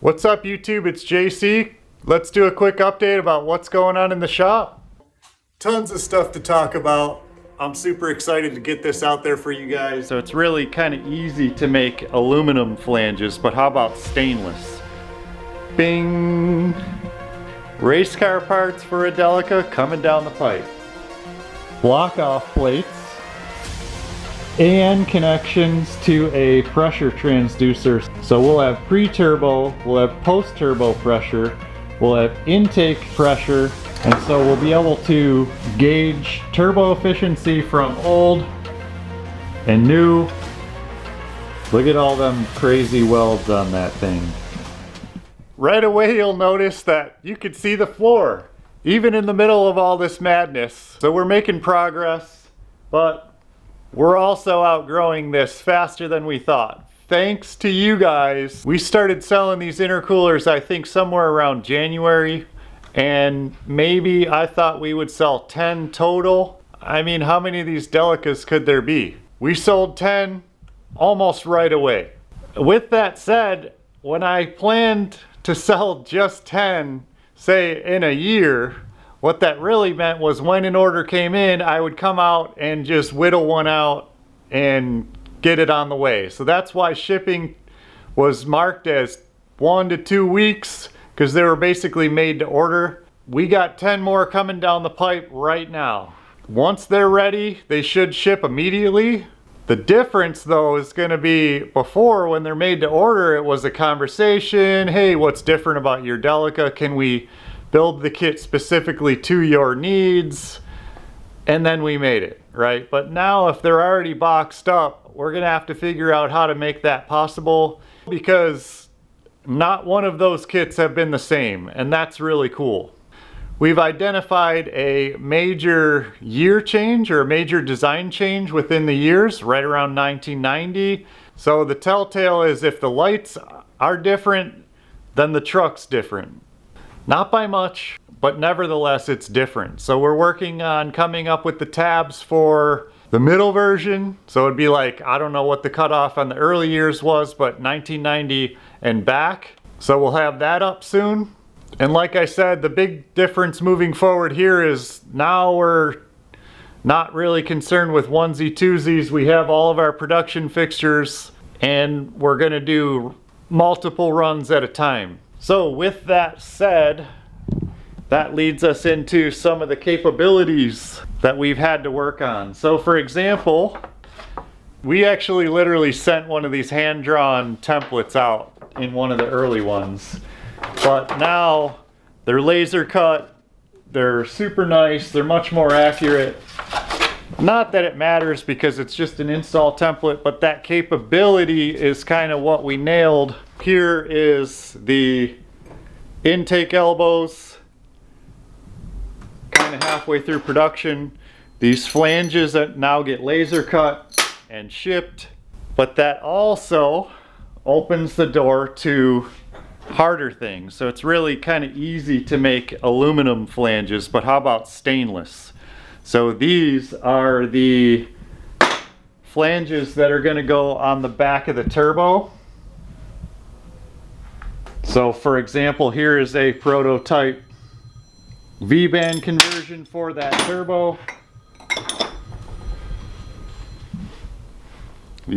What's up YouTube, it's JC. Let's do a quick update about what's going on in the shop. Tons of stuff to talk about. I'm super excited to get this out there for you guys. So it's really kind of easy to make aluminum flanges, but how about stainless? Bing! Race car parts for a Delica coming down the pipe. Block off plates and connections to a pressure transducer. So we'll have pre-turbo, we'll have post-turbo pressure, we'll have intake pressure, and so we'll be able to gauge turbo efficiency from old and new. Look at all them crazy welds on that thing. Right away you'll notice that you can see the floor, even in the middle of all this madness. So we're making progress, but we're also outgrowing this faster than we thought. Thanks to you guys. We started selling these intercoolers I think somewhere around January, and maybe I thought we would sell 10 total. I mean, how many of these Delicas could there be? We sold 10 almost right away. With that said, when I planned to sell just 10, say in a year, what that really meant was when an order came in, I would come out and just whittle one out and get it on the way. So that's why shipping was marked as 1 to 2 weeks, because they were basically made to order. We got 10 more coming down the pipe right now. Once they're ready, they should ship immediately. The difference though is going to be, before when they're made to order, it was a conversation. Hey, what's different about your Delica? Can we build the kit specifically to your needs? And then we made it, right? But now if they're already boxed up, we're gonna have to figure out how to make that possible, because not one of those kits have been the same, and that's really cool. We've identified a major year change or a major design change within the years, right around 1990. So the telltale is if the lights are different, then the truck's different. Not by much, but nevertheless it's different. So we're working on coming up with the tabs for the middle version. So it'd be like, I don't know what the cutoff on the early years was, but 1990 and back. So we'll have that up soon. And like I said, the big difference moving forward here is now we're not really concerned with onesie twosies. We have all of our production fixtures and we're gonna do multiple runs at a time. So with that said, that leads us into some of the capabilities that we've had to work on. So for example, we actually literally sent one of these hand-drawn templates out in one of the early ones. But now they're laser cut, they're super nice, they're much more accurate. Not that it matters because it's just an install template, but that capability is kind of what we nailed. Here is the intake elbows, kind of halfway through production. These flanges that now get laser cut and shipped, but that also opens the door to harder things. So it's really kind of easy to make aluminum flanges, but how about stainless? So these are the flanges that are going to go on the back of the turbo. So for example, here is a prototype V-band conversion for that turbo.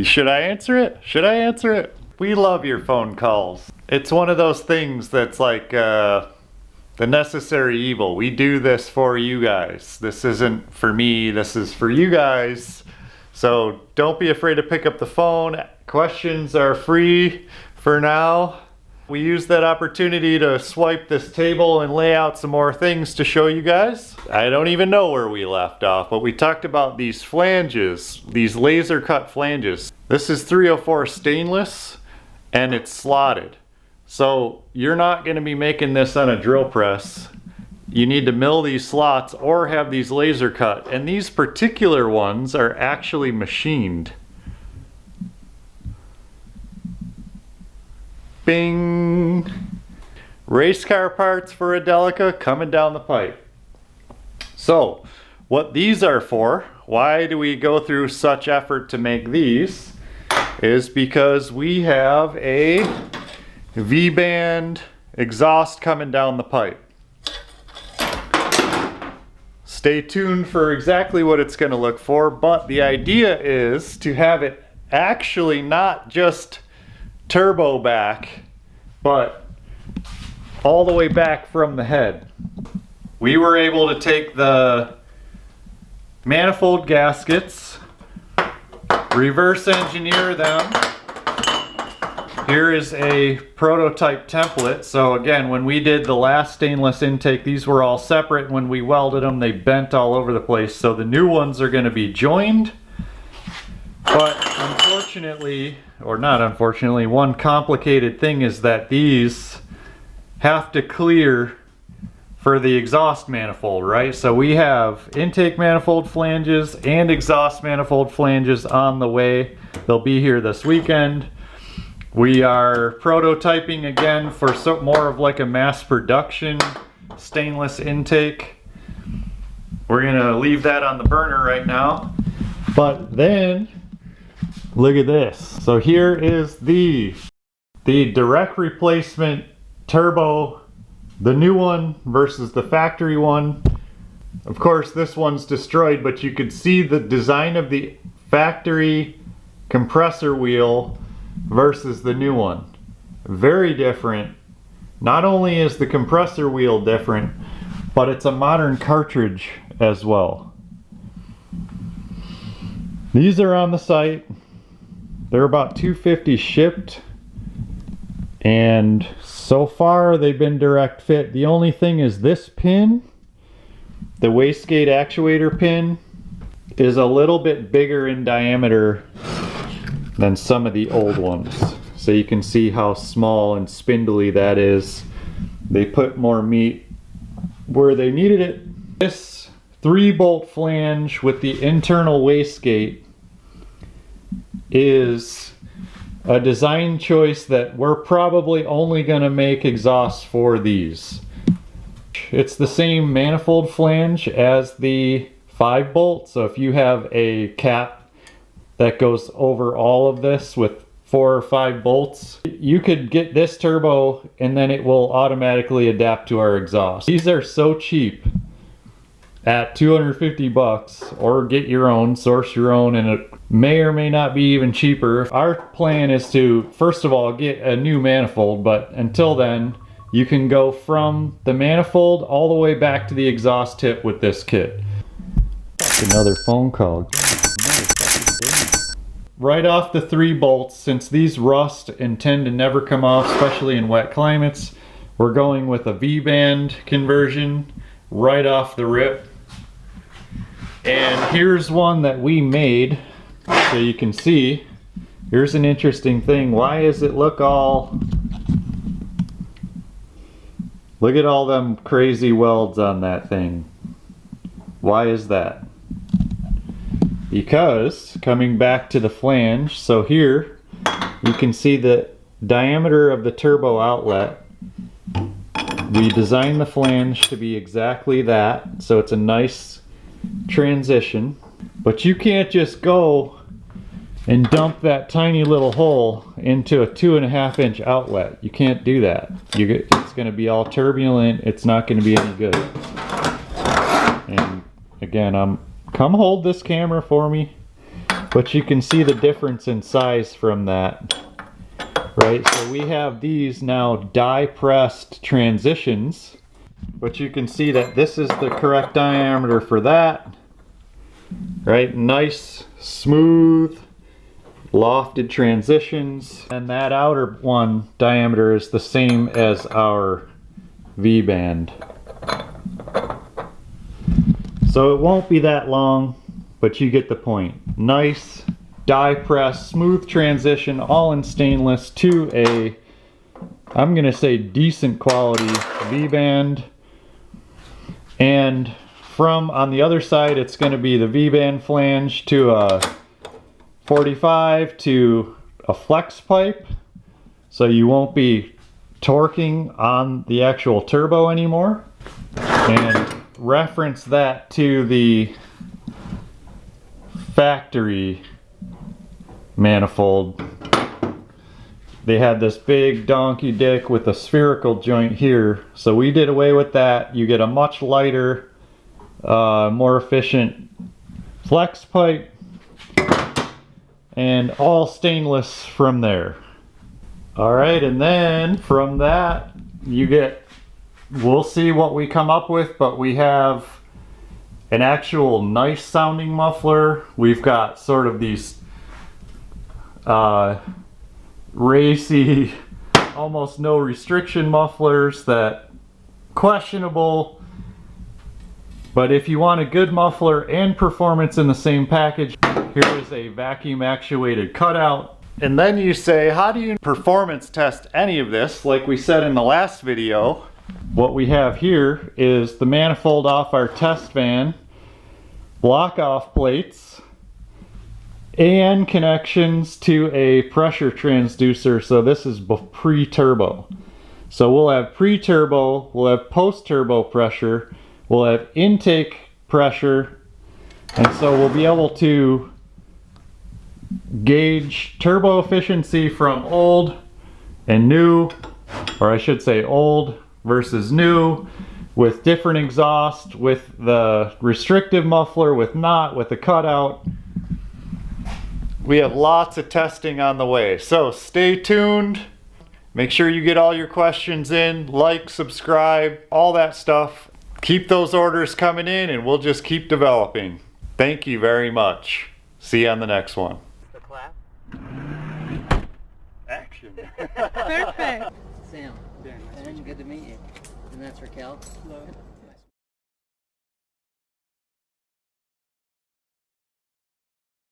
Should I answer it? Should I answer it? We love your phone calls. It's one of those things that's like the necessary evil. We do this for you guys. This isn't for me, this is for you guys. So don't be afraid to pick up the phone. Questions are free for now. We used that opportunity to swipe this table and lay out some more things to show you guys. I don't even know where we left off, but we talked about these flanges, these laser cut flanges. This is 304 stainless and it's slotted. So you're not going to be making this on a drill press. You need to mill these slots or have these laser cut, and these particular ones are actually machined. Bing! Race car parts for a Delica coming down the pipe. So what these are for, why do we go through such effort to make these, is because we have a V-band exhaust coming down the pipe. Stay tuned for exactly what it's going to look for, but the idea is to have it actually not just turbo back, but all the way back from the head. We were able to take the manifold gaskets, reverse engineer them. Here is a prototype template. So again, when we did the last stainless intake, these were all separate. When we welded them, they bent all over the place. So the new ones are going to be joined. But unfortunately, or not unfortunately, one complicated thing is that these have to clear for the exhaust manifold, right? So we have intake manifold flanges and exhaust manifold flanges on the way. They'll be here this weekend. We are prototyping again for more of like a mass production stainless intake. We're gonna leave that on the burner right now. But then, look at this. So here is the direct replacement turbo, the new one versus the factory one. Of course, this one's destroyed, but you could see the design of the factory compressor wheel versus the new one. Very different. Not only is the compressor wheel different, but it's a modern cartridge as well. These are on the site. They're about $250 shipped, and so far they've been direct fit. The only thing is this pin, the wastegate actuator pin, is a little bit bigger in diameter than some of the old ones. So you can see how small and spindly that is. They put more meat where they needed it. This 3-bolt flange with the internal wastegate is a design choice that we're probably only going to make exhausts for these. It's the same manifold flange as the 5-bolt, so if you have a cap that goes over all of this with 4 or 5 bolts, you could get this turbo and then it will automatically adapt to our exhaust. These are so cheap at $250, or get your own, source your own, and it may or may not be even cheaper. Our plan is to first of all get a new manifold, but until then you can go from the manifold all the way back to the exhaust tip with this kit. That's another phone call. Right off the 3 bolts, since these rust and tend to never come off, especially in wet climates, we're going with a V-band conversion right off the rip. And here's one that we made, so you can see. Here's an interesting thing. Why does it look all... Look at all them crazy welds on that thing. Why is that? Because, coming back to the flange, so here you can see the diameter of the turbo outlet. We designed the flange to be exactly that, so it's a nice transition. But you can't just go and dump that tiny little hole into a 2.5-inch outlet. You can't do that. It's going to be all turbulent. It's not going to be any good. And again, come hold this camera for me. But you can see the difference in size from that. Right, so we have these now die pressed transitions, but you can see that this is the correct diameter for that. Right, nice, smooth, lofted transitions. And that outer one diameter is the same as our V-band. So it won't be that long, but you get the point. Nice, die press, smooth transition, all in stainless to a, I'm gonna say, decent quality V-band. And from on the other side, it's gonna be the V-band flange to a 45 to a flex pipe, so you won't be torquing on the actual turbo anymore. And reference that to the factory manifold. they had this big donkey dick with a spherical joint here. So we did away with that. You get a much lighter, more efficient flex pipe, and all stainless from there. All right, and then from that you get, we'll see what we come up with, but we have an actual nice sounding muffler. We've got sort of these racy, almost no restriction mufflers that questionable. But if you want a good muffler and performance in the same package, here is a vacuum actuated cutout. And then you say, how do you performance test any of this? Like we said in the last video, what we have here is the manifold off our test van, block off plates, and connections to a pressure transducer. So this is pre-turbo. So we'll have pre-turbo, we'll have post-turbo pressure, we'll have intake pressure, and so we'll be able to gauge turbo efficiency from old and new, or I should say old versus new, with different exhaust, with the restrictive muffler, with not, with the cutout. We have lots of testing on the way, so stay tuned. Make sure you get all your questions in, like, subscribe, all that stuff. Keep those orders coming in and we'll just keep developing. Thank you very much. See you on the next one. The clap. Action. Perfect. Sam, Very nice to meet you. good to meet you. And that's Raquel. Hello.